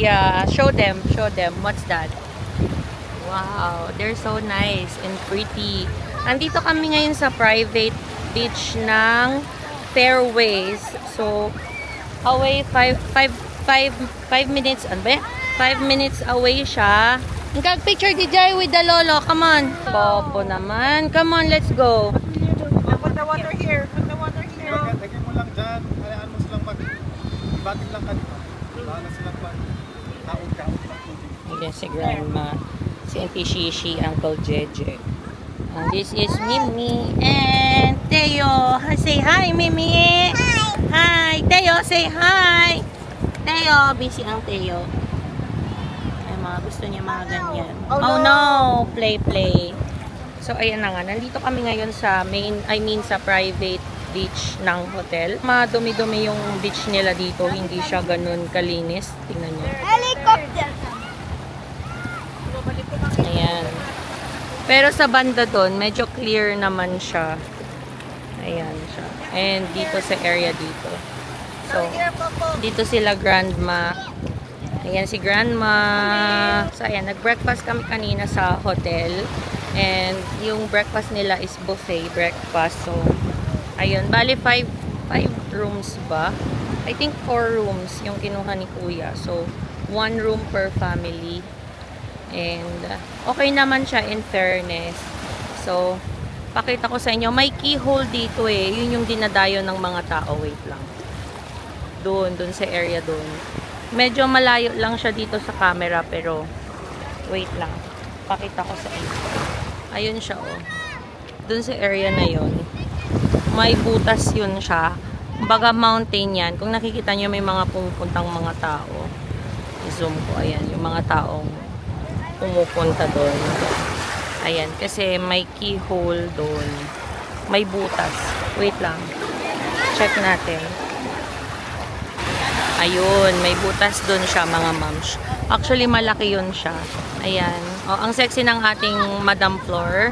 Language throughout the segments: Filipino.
Yeah, show them. What's that? Wow, they're so nice and pretty. Andito kami ngayon sa private beach ng Fairways. So, away 5 minutes, ano ba? 5 minutes away siya. Nagpicture DJ with the lolo. Come on. Popo naman. Come on, let's go. Put the water here. Put the water here. Lagyan mo lang dyan. Hayaan mo silang ibatin lang kanina. Bahala silang naog-kaog lang tubig. Ayan si Grandma. Si Auntie Shishi, Uncle Jeje. And this is Mimi and Teo. Say hi, Mimi. Hi. Teo, say hi. Teo, busy ang Teo. Ay, mga gusto niya mga ganyan. Oh no! Play. So, ayan na nga. Nandito kami ngayon sa sa private beach ng hotel. Madumi-dumi yung beach nila dito. Hindi siya ganun kalinis. Tingnan niyo. Helicopter. Ayan. Pero sa banda doon, medyo clear naman siya. Ayan siya. And dito sa area dito. So, dito sila Grandma. Ayan si Grandma. So, ayan. Nag-breakfast kami kanina sa hotel. And yung breakfast nila is buffet breakfast. So, ayun. Bali, 5 rooms ba? I think 4 rooms yung kinuha ni Kuya. So, 1 room per family. And okay naman siya in fairness. So, pakita ko sa inyo, may keyhole dito eh. Yun yung dinadayo ng mga tao. Wait lang. Doon sa area doon. Medyo malayo lang siya dito sa camera pero wait lang. Pakita ko sa inyo. Ayun siya oh. Doon sa area na yun. May butas yun siya. Kumbaga mountain yan. Kung nakikita nyo may mga pumupuntang mga tao. I-zoom ko. Ayan. Yung mga taong pumupunta doon. Ayan, kasi may keyhole doon. May butas. Wait lang. Check natin. Ayun, may butas doon siya mga moms. Actually, malaki yun siya. Ayan. O, ang sexy ng ating Madam Floor.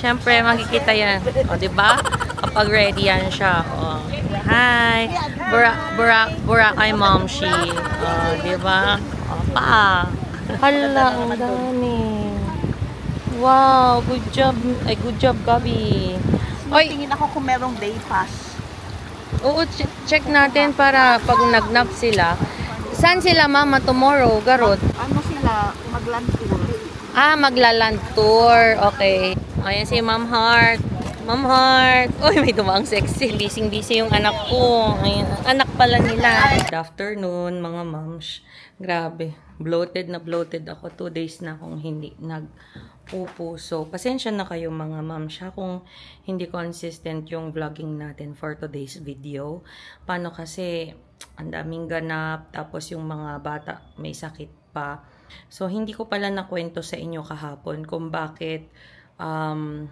Siyempre, makikita yan. O, diba? Kapag ready yan siya. O, hi! Boracay Momshi. O, diba? O, pa! Hala, ang dami. Wow, good job. Ay, good job, Gabi. Oy, Tingin ako kung merong day pass. oo, check natin para pag nagnap sila. Saan sila, Mama, tomorrow, Garot? Ano sila? Mag-land tour. Ah, magla-land tour. Okay. Ayan si Ma'am Heart. Ma'am Heart. Uy, may dumaang sexy. Busy yung anak ko. Ayan, anak pala nila. Good afternoon, mga moms. Grabe. Bloated ako. 2 days na akong hindi nag-upo. So, pasensya na kayo mga moms kung hindi consistent yung vlogging natin for today's video. Paano kasi ang daming ganap. Tapos yung mga bata may sakit pa. So, hindi ko pala nakwento sa inyo kahapon kung bakit kung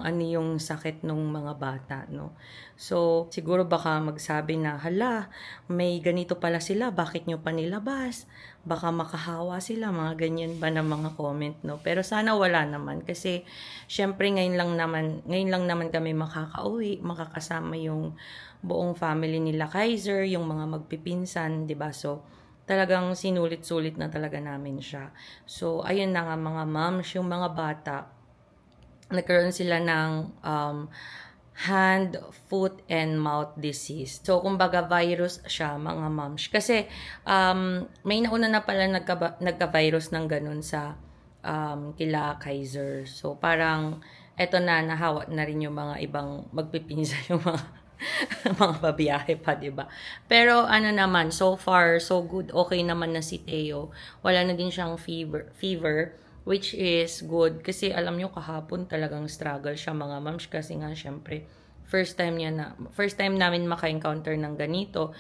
ano yung sakit ng mga bata, no? So, siguro baka magsabi na, hala, may ganito pala sila, bakit nyo pa nilabas? Baka makahawa sila, mga ganyan ba na mga comment, no? Pero sana wala naman, kasi syempre ngayon lang naman kami makakauwi, makakasama yung buong family nila Kaiser, yung mga magpipinsan, 'di ba? So, talagang sinulit-sulit na talaga namin siya. So, ayun na nga mga moms, yung mga bata, nagkaroon sila ng hand, foot, and mouth disease. So, kumbaga virus siya, mga moms. Kasi, may nauna na pala nagka-virus ng ganun sa kila Kaiser. So, parang, eto na, nahawa na rin yung mga ibang magpipinsa yung mga mga babiyahe pa, diba? Pero ano naman, so far, so good. Okay naman na si Teo. Wala na din siyang fever, which is good. Kasi alam nyo, kahapon talagang struggle siya mga moms. Kasi nga, syempre, first time namin maka-encounter ng ganito.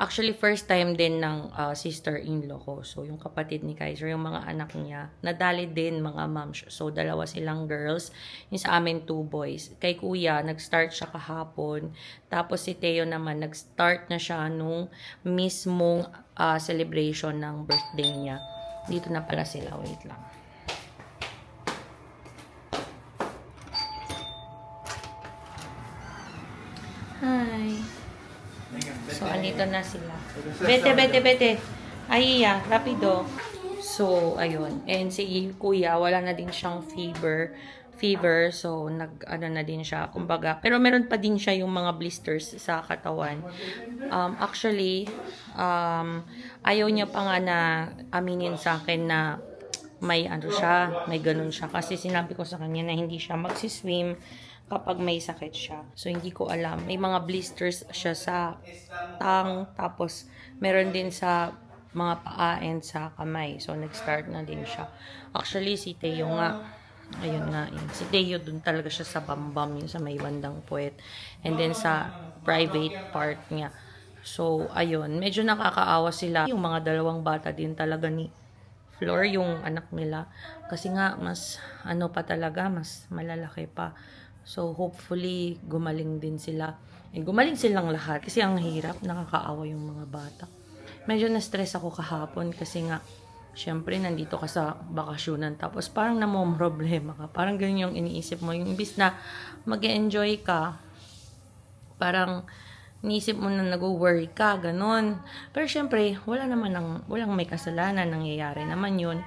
Actually, first time din ng sister-in-law ko. So, yung kapatid ni Kaiser, yung mga anak niya, nadali din mga moms. So, 2 silang girls. Yung sa amin, 2 boys. Kay kuya, nag-start siya kahapon. Tapos si Teo naman, nag-start na siya nung mismong celebration ng birthday niya. Dito na pala sila. Wait lang. Hi. So, andito na sila. Bete. Ay, yeah, rapido. So, ayun. And si kuya, wala na din siyang fever. So, ano na din siya, kumbaga. Pero meron pa din siya yung mga blisters sa katawan. Actually, ayaw niya pa nga na aminin sa akin na may ano siya, may ganun siya. Kasi sinabi ko sa kanya na hindi siya magsiswim kapag may sakit siya. So, hindi ko alam. May mga blisters siya sa tapos meron din sa mga paa and sa kamay. So, nag-start na din siya. Actually, si Teo nga, ayun nga, yun. Si Teo dun talaga siya sa bambam, yun sa may bandang puwet. And then sa private part niya. So, ayun, medyo nakakaawa sila. Yung mga dalawang bata din talaga ni Flor, yung anak nila. Kasi nga, mas, ano pa talaga, mas malalaki pa. So, hopefully, gumaling din sila. And gumaling silang lahat. Kasi ang hirap, nakakaawa yung mga bata. Medyo na-stress ako kahapon kasi nga, syempre, nandito ka sa bakasyonan. Tapos, parang namomroblema ka. Parang ganyan yung iniisip mo. Yung imbis na mag-enjoy ka, parang iniisip mo na nag-worry ka, ganun. Pero syempre, walang may kasalanan, nangyayari naman yun.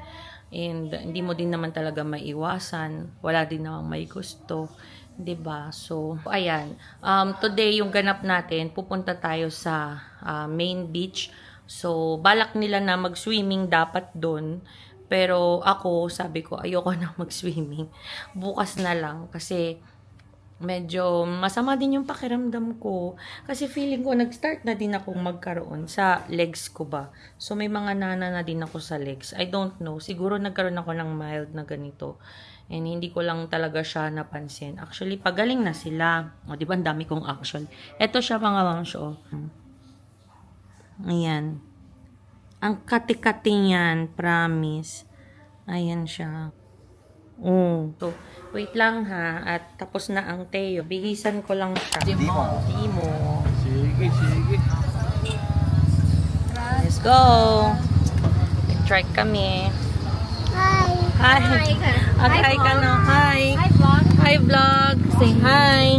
And hindi mo din naman talaga maiwasan. Wala din naman may gusto. 'Di ba? So, ayan. Today, yung ganap natin, pupunta tayo sa main beach. So, balak nila na mag-swimming dapat doon. Pero ako, sabi ko, ayoko na mag-swimming. Bukas na lang. Kasi, medyo masama din yung pakiramdam ko. Kasi feeling ko, nag-start na din akong magkaroon sa legs ko ba. So, may mga nana na din ako sa legs. I don't know. Siguro nagkaroon ako ng mild na ganito. And hindi ko lang talaga siya napansin. Actually, pagaling na sila. O, di ba, ang dami kong action. Ito siya mga moms, oh. Ayan. Ang kati-kati yan, promise. Ayan siya. So, wait lang ha. At tapos na ang Teo. Bihisan ko lang siya. Dimo. Sige, sige. Let's go. Try kami. Hi. Hi. Hi ka no. Hi. Hi, vlog. Hi, vlog. Say hi.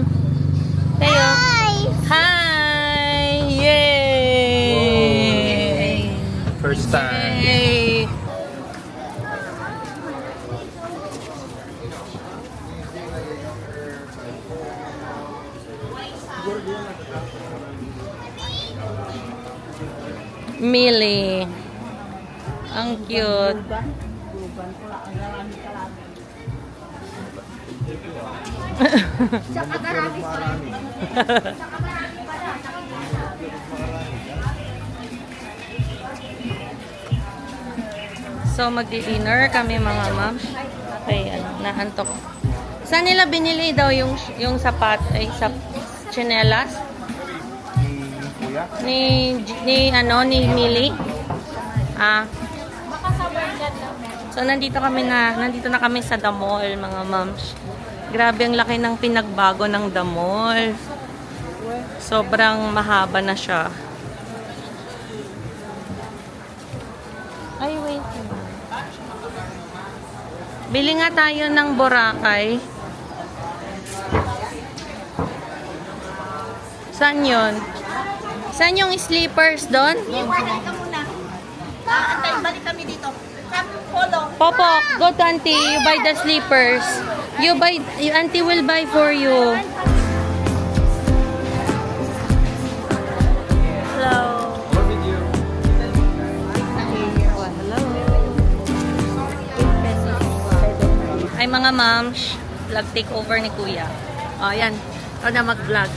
Teo. Hi. Hi. Yay. First time. Yay. Millie. Ang cute. Saka marami pa. So, magdi-dinner kami mga ma'am. Okay, naantok. Saan nila binili daw yung sapat, sa tsinelas? Kuya? Ni Millie? So, nandito na kami sa The Mall, mga moms. Grabe ang laki ng pinagbago ng The Mall. Sobrang mahaba na siya. Ay, wait. Bili nga tayo ng Boracay. Saan yun? Saan yung sleepers doon? Iwanan ka muna. Antay, balik kami dito. Follow. Popok, go to auntie. You buy the sleepers. Auntie will buy for you. Hello. Ay mga moms, vlog takeover ni Kuya. Ayan, ikaw na mag-vlog.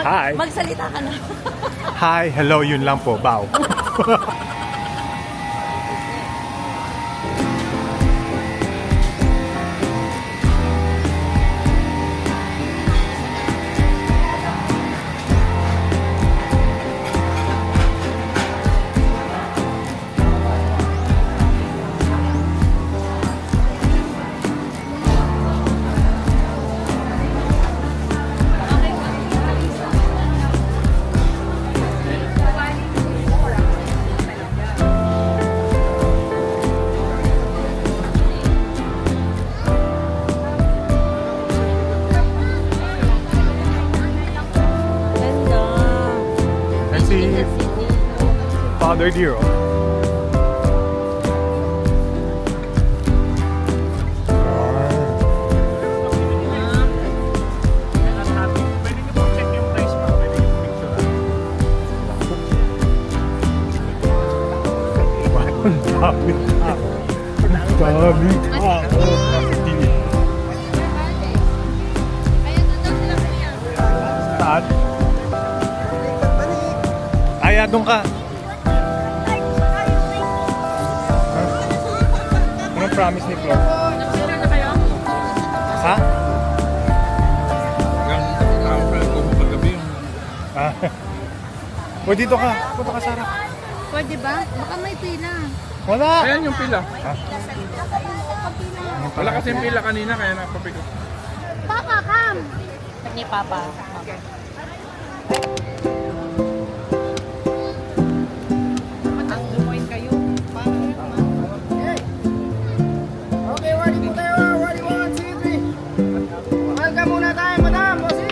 Hi. Magsalita ka na. Hi, hello, yun lang po. Bow. Ganda. Si Father Diro. Ang dami tao. Ayun, doon daw sila kuya. Saan? Ay, doon ka. Anong promise ni Flor? Sino na kayo? Ha? Ah. O, dito ka. Punta ka, Sarah. Pwede ba? Baka may pila. Wala. Ayan yung pila. Ha? Wala kasi yung pila kanina kaya napapick up. Papa, come! Ni Papa. Lumoy kayo. Okay, ready po tayo. Ready, 1, 2, 3. Welcome muna tayo, madam. Bossing.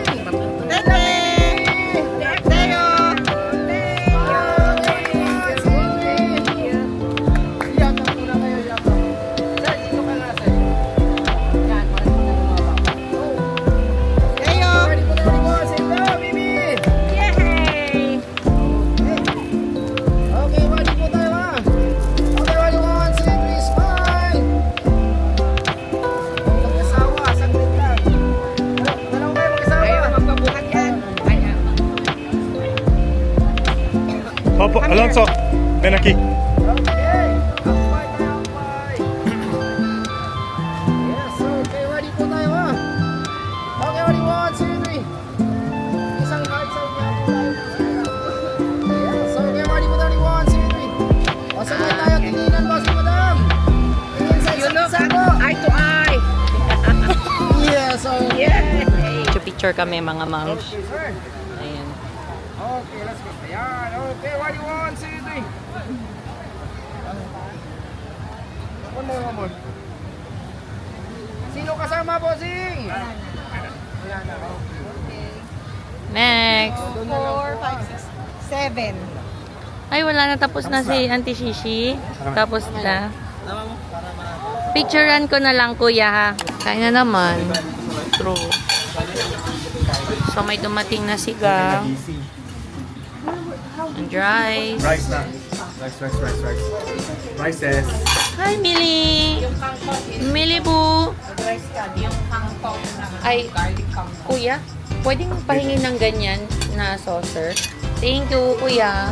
Tete! Teo! Iyakan muna kayo, iyakan. Sir, dito ka na, sir. Yan, Teo! ready po tayo, bossing. Go, baby. Yay! Okay, ready po tayo, ha. Okay, ready, 1, 2, 3, smile. Mag-asawa, saglit lang. Dalawa kayo mag-asawa. magbabuhat yan. Ayan. Opo, Alonso. Benaki. Okay. Ampay tayo, ampay. Yes, okay. Ready po tayo, ha? Okay, ready? 1, 2, 3. Isang hard side niya po tayo. Yes, okay. Ready po tayo. 1, 2, 3. O, sabay tayo. Tinginan, boss mo, madam. Tingin sa You look isa ko. eye to eye. Yes, okay. Picture picture kami mga moms. Okay, sir. Ayan. Okay, let's go. Ayan, okay. Ready? 1, 2, 3. One more, one more. Sino kasama, bossing? Ayan na, okay. Next. 4, 5, 6, 7. Ay, wala na. Tapos na si Auntie Shishi. Tapos na. Picturean ko na lang, kuya, ha? Kain na naman. True. So, may dumating na sigang. And rice. Rice na. Rice. Rices. Hi, Millie! Millie po! Ay, kuya, pwedeng pahingi ng ganyan na saucer? Thank you, kuya.